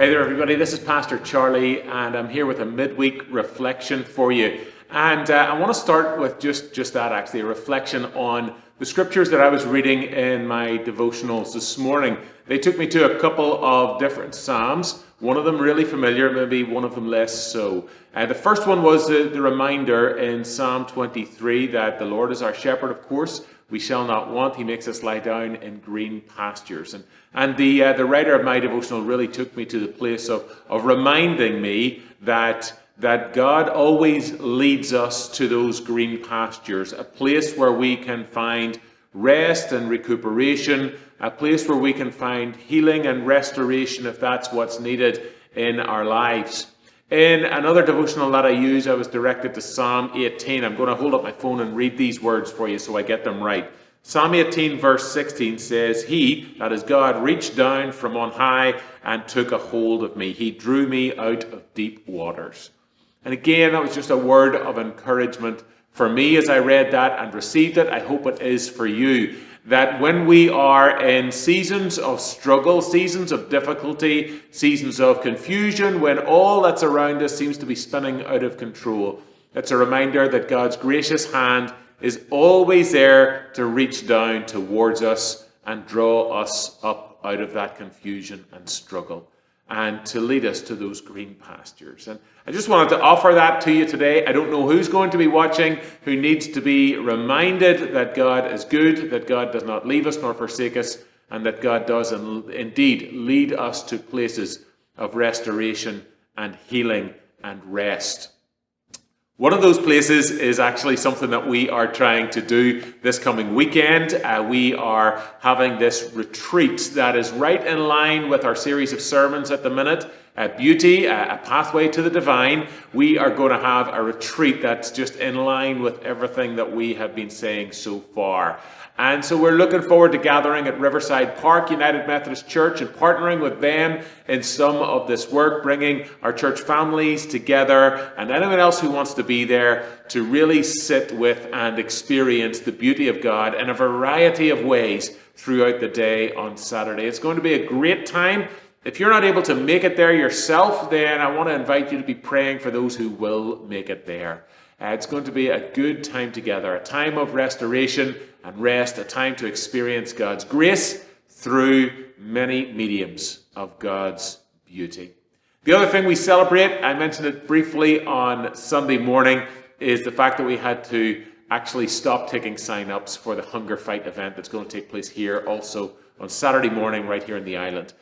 Hey there, everybody. This is Pastor Charlie, and I'm here with a midweek reflection for you. And I want to start with just that, actually, a reflection on the scriptures that I was reading in my devotionals this morning. They took me to a couple of different Psalms, one of them really familiar, maybe one of them less so. The first one was the reminder in Psalm 23 that the Lord is our shepherd, of course. We shall not want. He makes us lie down in green pastures. And the writer of my devotional really took me to the place of reminding me that God always leads us to those green pastures, a place where we can find rest and recuperation, a place where we can find healing and restoration if that's what's needed in our lives. In another devotional that I use, I was directed to Psalm 18. I'm going to hold up my phone and read these words for you so I get them right. Psalm 18 verse 16 says, "He," that is God, "reached down from on high and took a hold of me. He drew me out of deep waters." And again, that was just a word of encouragement for me as I read that and received it. I hope it is for you. That when we are in seasons of struggle, seasons of difficulty, seasons of confusion, when all that's around us seems to be spinning out of control, it's a reminder that God's gracious hand is always there to reach down towards us and draw us up out of that confusion and struggle, and to lead us to those green pastures. And I just wanted to offer that to you today. I don't know who's going to be watching, who needs to be reminded that God is good, that God does not leave us nor forsake us, and that God does indeed lead us to places of restoration and healing and rest. One of those places is actually something that we are trying to do this coming weekend. We are having this retreat that is right in line with our series of sermons at the minute, Beauty, a Pathway to the Divine. We are going to have a retreat that's just in line with everything that we have been saying so far. And so we're looking forward to gathering at Riverside Park United Methodist Church and partnering with them in some of this work, bringing our church families together and anyone else who wants to be there to really sit with and experience the beauty of God in a variety of ways throughout the day on Saturday. It's going to be a great time. If you're not able to make it there yourself, then I want to invite you to be praying for those who will make it there. It's going to be a good time together, a time of restoration and rest, a time to experience God's grace through many mediums of God's beauty. The other thing we celebrate, I mentioned it briefly on Sunday morning, is the fact that we had to actually stop taking sign-ups for the Hunger Fight event that's going to take place here also on Saturday morning right here in the island.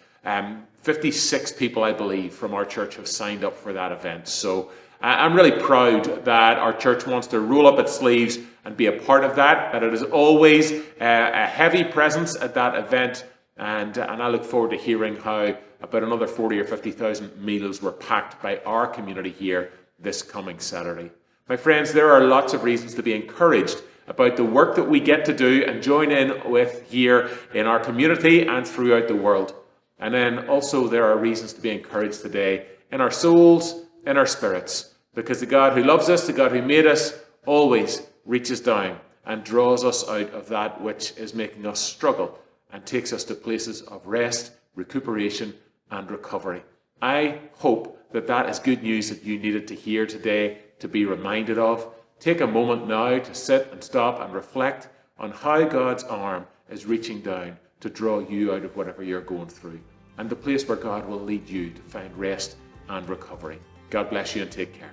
56 people, I believe, from our church have signed up for that event. So I'm really proud that our church wants to roll up its sleeves and be a part of that, that it is always a heavy presence at that event. And I look forward to hearing how about another 40 or 50,000 meals were packed by our community here this coming Saturday. My friends, there are lots of reasons to be encouraged about the work that we get to do and join in with here in our community and throughout the world. And then also there are reasons to be encouraged today in our souls, in our spirits, because the God who loves us, the God who made us, always reaches down and draws us out of that which is making us struggle and takes us to places of rest, recuperation, and recovery. I hope that that is good news that you needed to hear today, to be reminded of. Take a moment now to sit and stop and reflect on how God's arm is reaching down to draw you out of whatever you're going through, and the place where God will lead you to find rest and recovery. God bless you and take care.